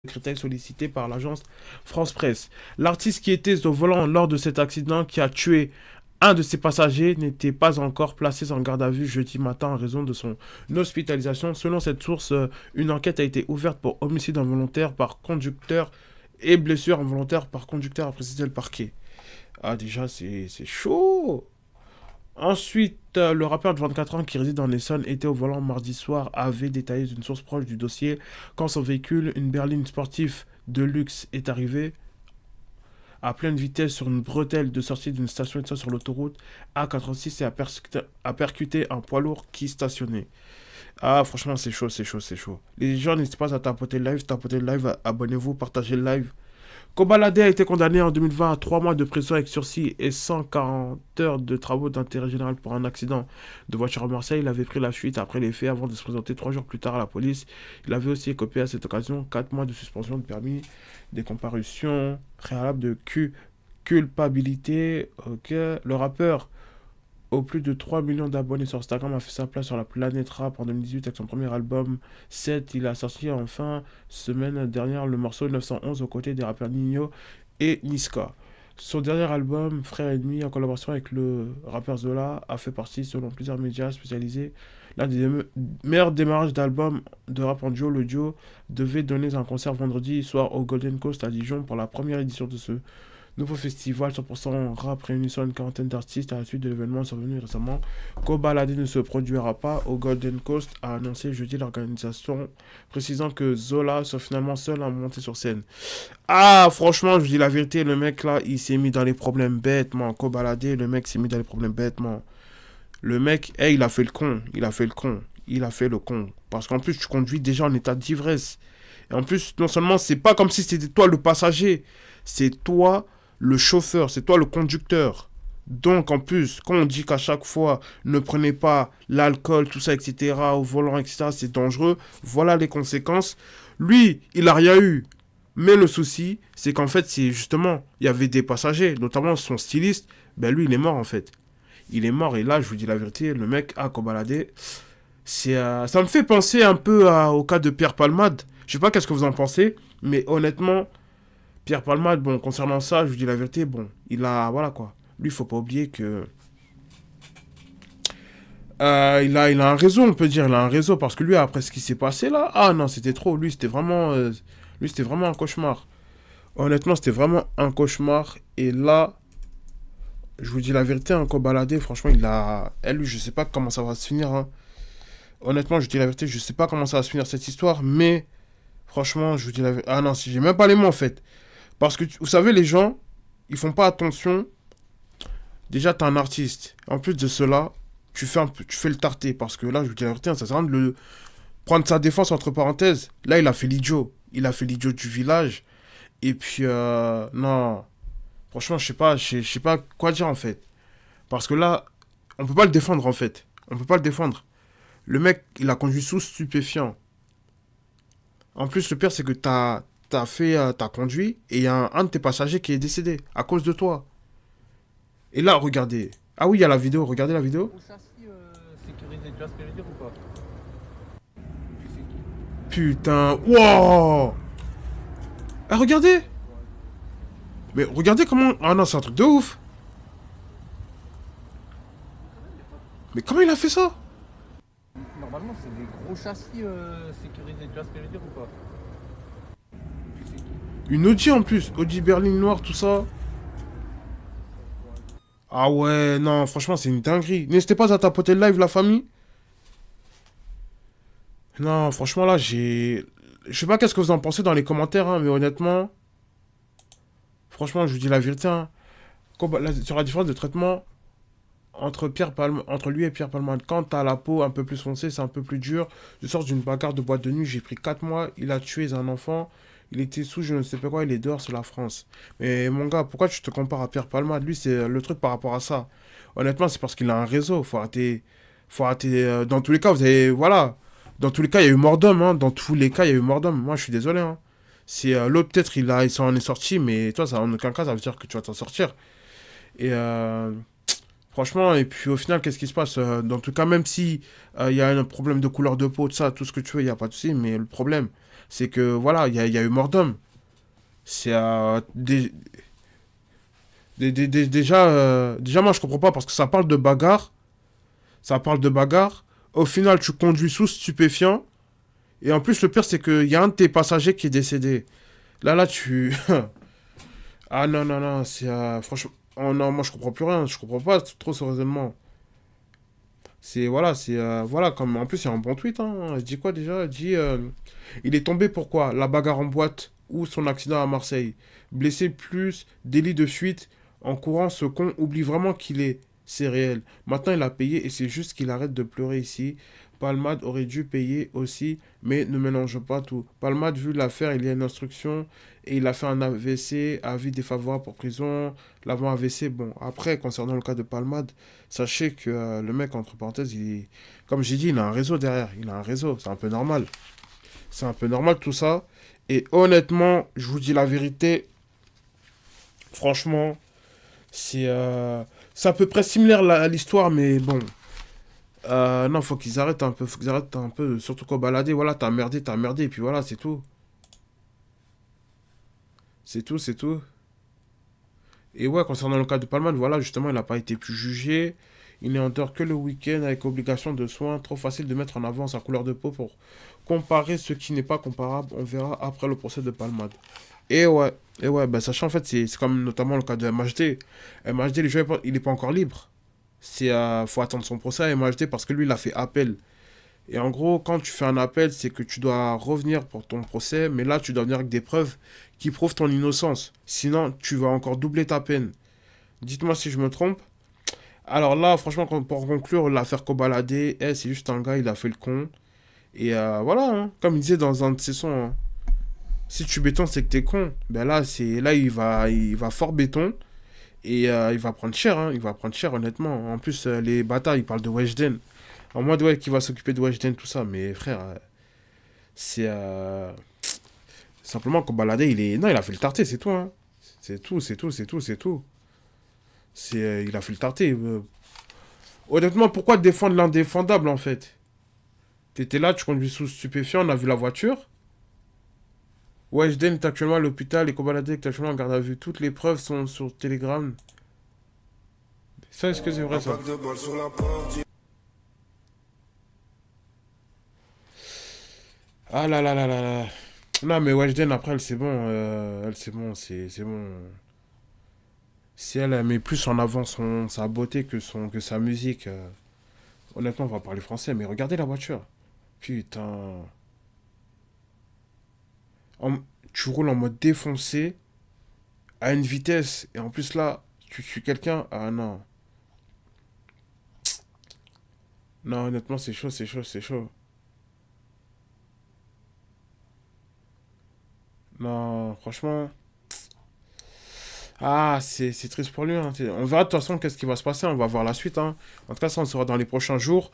secrétaire sollicité par l'agence France Presse. L'artiste qui était au volant lors de cet accident qui a tué un de ses passagers n'était pas encore placé en garde à vue jeudi matin en raison de son hospitalisation. Selon cette source, une enquête a été ouverte pour homicide involontaire par conducteur et blessure involontaire par conducteur, a précisé le parquet. Ah déjà c'est chaud. Ensuite, le rappeur de 24 ans qui réside en Essonne était au volant mardi soir, avait détaillé d'une source proche du dossier quand son véhicule, une berline sportive de luxe, est arrivé à pleine vitesse sur une bretelle de sortie d'une station essence sur l'autoroute A86 et a percuté un poids lourd qui stationnait. Ah, franchement, c'est chaud, c'est chaud, c'est chaud. Les gens, n'hésitez pas à tapoter le live, abonnez-vous, partagez le live. Kobalade a été condamné en 2020 à 3 mois de prison avec sursis et 140 heures de travaux d'intérêt général pour un accident de voiture à Marseille. Il avait pris la fuite après les faits avant de se présenter 3 jours plus tard à la police. Il avait aussi écopé à cette occasion 4 mois de suspension de permis, des comparutions préalables de culpabilité. Ok. Le rappeur aux plus de 3 millions d'abonnés sur Instagram a fait sa place sur la planète rap en 2018 avec son premier album 7. Il a sorti enfin semaine dernière le morceau 911 aux côtés des rappeurs Nino et Niska. Son dernier album, Frère Ennemi, en collaboration avec le rappeur Zola, a fait partie, selon plusieurs médias spécialisés, l'un des meilleurs démarrages d'album de rap en duo. Le duo devait donner un concert vendredi soir au Golden Coast à Dijon pour la première édition de ce nouveau festival 100% rap réunissant une quarantaine d'artistes à la suite de l'événement survenu récemment. Kobalade ne se produira pas au Golden Coast, a annoncé jeudi l'organisation, précisant que Zola soit finalement seul à monter sur scène. Ah, franchement, je vous dis la vérité, le mec là, il s'est mis dans les problèmes bêtement. Kobalade, le mec s'est mis dans les problèmes bêtement. Le mec, hey, il a fait le con, il a fait le con, il a fait le con. Parce qu'en plus, tu conduis déjà en état d'ivresse. Et en plus, non seulement, c'est pas comme si c'était toi le passager, c'est toi le chauffeur, c'est toi le conducteur. Donc, en plus, quand on dit qu'à chaque fois, ne prenez pas l'alcool, tout ça, etc., au volant, etc., c'est dangereux, voilà les conséquences. Lui, il a rien eu. Mais le souci, c'est qu'en fait, c'est justement, il y avait des passagers, notamment son styliste, ben lui, il est mort, en fait. Il est mort, et là, je vous dis la vérité, le mec a cobaladé. Ça me fait penser un peu au cas de Pierre Palmade. Je sais pas qu'est-ce que vous en pensez, mais honnêtement, Pierre Palmade, bon, concernant ça, je vous dis la vérité, bon, il a, voilà quoi. Lui, il faut pas oublier que il a un réseau, on peut dire, il a un réseau parce que lui, après ce qui s'est passé là, ah non, c'était trop. Lui, c'était vraiment un cauchemar. Honnêtement, c'était vraiment un cauchemar. Et là, je vous dis la vérité, un Kobalade, franchement, lui, je sais pas comment ça va se finir. Hein. Honnêtement, je vous dis la vérité, je sais pas comment ça va se finir cette histoire, mais franchement, je vous dis la vérité. Ah non, si j'ai même pas les mots en fait. Parce que, vous savez, les gens, ils font pas attention. Déjà, t'es un artiste. En plus de cela, tu fais le tarté. Parce que là, je vous dis la vérité, ça sert à rien de prendre sa défense entre parenthèses. Là, il a fait l'idiot. Il a fait l'idiot du village. Et puis, non. Franchement, je sais pas quoi dire en fait. Parce que là, on peut pas le défendre en fait. On peut pas le défendre. Le mec, il a conduit sous stupéfiant. En plus, le pire, c'est que t'as conduit et il y a un de tes passagers qui est décédé à cause de toi. Et là, regardez. Ah oui, il y a la vidéo. Regardez la vidéo. Au châssis sécurisé, tu vois ce que je veux dire ou pas? Putain. Wow. Ah, regardez. Mais regardez comment... Ah non, c'est un truc de ouf. Mais comment il a fait ça? Normalement, c'est des gros châssis sécurisés, tu vois ce que je veux dire ou pas? Une Audi en plus. Audi berline noire, tout ça. Ah ouais, non, franchement, c'est une dinguerie. N'hésitez pas à tapoter le live, la famille. Non, franchement, là, j'ai... Je sais pas qu'est-ce que vous en pensez dans les commentaires, hein, mais honnêtement... Franchement, je vous dis la vérité, hein. Sur la différence de traitement entre lui et Pierre Palmade. Quand t'as la peau un peu plus foncée, c'est un peu plus dur. Je sors d'une bagarre de boîte de nuit, j'ai pris 4 mois, il a tué un enfant, il était sous je ne sais pas quoi, il est dehors, c'est la France. Mais mon gars, pourquoi tu te compares à Pierre Palmade? Lui, c'est le truc par rapport à ça. Honnêtement, c'est parce qu'il a un réseau, faut arrêter... Faut arrêter... dans tous les cas, vous avez... Voilà. Dans tous les cas, il y a eu mort d'homme, hein. Dans tous les cas, il y a eu mort d'homme. Moi, je suis désolé, hein. C'est l'autre, peut-être, il s'en est sorti, mais toi, ça, en aucun cas, ça veut dire que tu vas t'en sortir. Et franchement, et puis au final, qu'est-ce qui se passe dans tout cas, même si il y a un problème de couleur de peau, tout ça, tout ce que tu veux, il n'y a pas de souci, mais le problème, c'est que voilà, il y a eu mort d'homme. C'est déjà, moi je comprends pas parce que ça parle de bagarre. Ça parle de bagarre. Au final, tu conduis sous stupéfiant. Et en plus, le pire, c'est qu'il y a un de tes passagers qui est décédé. Là, tu. Ah non, non, non, c'est. Franchement. Oh non, moi je comprends plus rien. Je comprends pas trop ce raisonnement. C'est. Voilà, c'est. Voilà, comme. En plus, il y a un bon tweet, hein. Il dit quoi déjà? Il dit. Il est tombé pourquoi? La bagarre en boîte ou son accident à Marseille. Blessé plus, délit de fuite. En courant, ce con oublie vraiment qu'il est. C'est réel. Maintenant, il a payé et c'est juste qu'il arrête de pleurer ici. Palmade aurait dû payer aussi, mais ne mélange pas tout. Palmade, vu l'affaire, il y a une instruction et il a fait un AVC, avis défavorable pour prison. L'avant AVC, bon, après, concernant le cas de Palmade, sachez que le mec, entre parenthèses, comme j'ai dit, il a un réseau derrière. Il a un réseau, c'est un peu normal. C'est un peu normal tout ça. Et honnêtement, je vous dis la vérité, franchement, c'est à peu près similaire à l'histoire, mais bon. Non, faut qu'ils arrêtent un peu, faut qu'ils arrêtent un peu, surtout qu'au balader, voilà, t'as merdé, et puis voilà, c'est tout. C'est tout, c'est tout. Et ouais, concernant le cas de Palman, voilà, justement, il n'a pas été plus jugé. Il n'est en dehors que le week-end avec obligation de soins. Trop facile de mettre en avant sa couleur de peau pour comparer ce qui n'est pas comparable. On verra après le procès de Palmade. Et ouais, bah sachant en fait, c'est comme notamment le cas de MHD. MHD, il n'est pas encore libre. Faut attendre son procès à MHD parce que lui, il a fait appel. Et en gros, quand tu fais un appel, c'est que tu dois revenir pour ton procès, mais là, tu dois venir avec des preuves qui prouvent ton innocence. Sinon, tu vas encore doubler ta peine. Dites-moi si je me trompe. Alors là, franchement, pour conclure, l'affaire Kobalade, c'est juste un gars, il a fait le con. Et voilà, hein. Comme il disait dans un de ses sons, hein, si tu béton, c'est que t'es con. Ben là, il va fort béton. Et il va prendre cher, hein. Il va prendre cher, honnêtement. En plus, les bâtards, ils parlent de Weshden. En mode, ouais, qui va s'occuper de Weshden, tout ça. Mais frère, c'est simplement qu'au baladé, il est. Non, il a fait le tarté, c'est tout, hein. C'est tout, c'est tout, c'est tout, c'est tout. Il a fait le tarté. Honnêtement, pourquoi défendre l'indéfendable, en fait? T'étais là, tu conduis sous stupéfiant, on a vu la voiture. Weshden est actuellement à l'hôpital et Kobalade est actuellement en garde à vue. Toutes les preuves sont sur Telegram. Ça, est-ce que c'est vrai, ça? Ah là là là là là. Non, mais Weshden, après, elle, c'est bon. Elle, c'est bon, c'est bon. Si elle met plus en avant sa beauté que sa musique, honnêtement, on va parler français, mais regardez la voiture. Putain. En- Tu roules en mode défoncé, à une vitesse, et en plus là, tu tues quelqu'un. Ah non. Non, honnêtement, c'est chaud, c'est chaud, c'est chaud. Non, franchement. Ah, c'est triste pour lui, hein. On verra de toute façon qu'est-ce qui va se passer. On va voir la suite, hein. En tout cas, ça, on sera dans les prochains jours.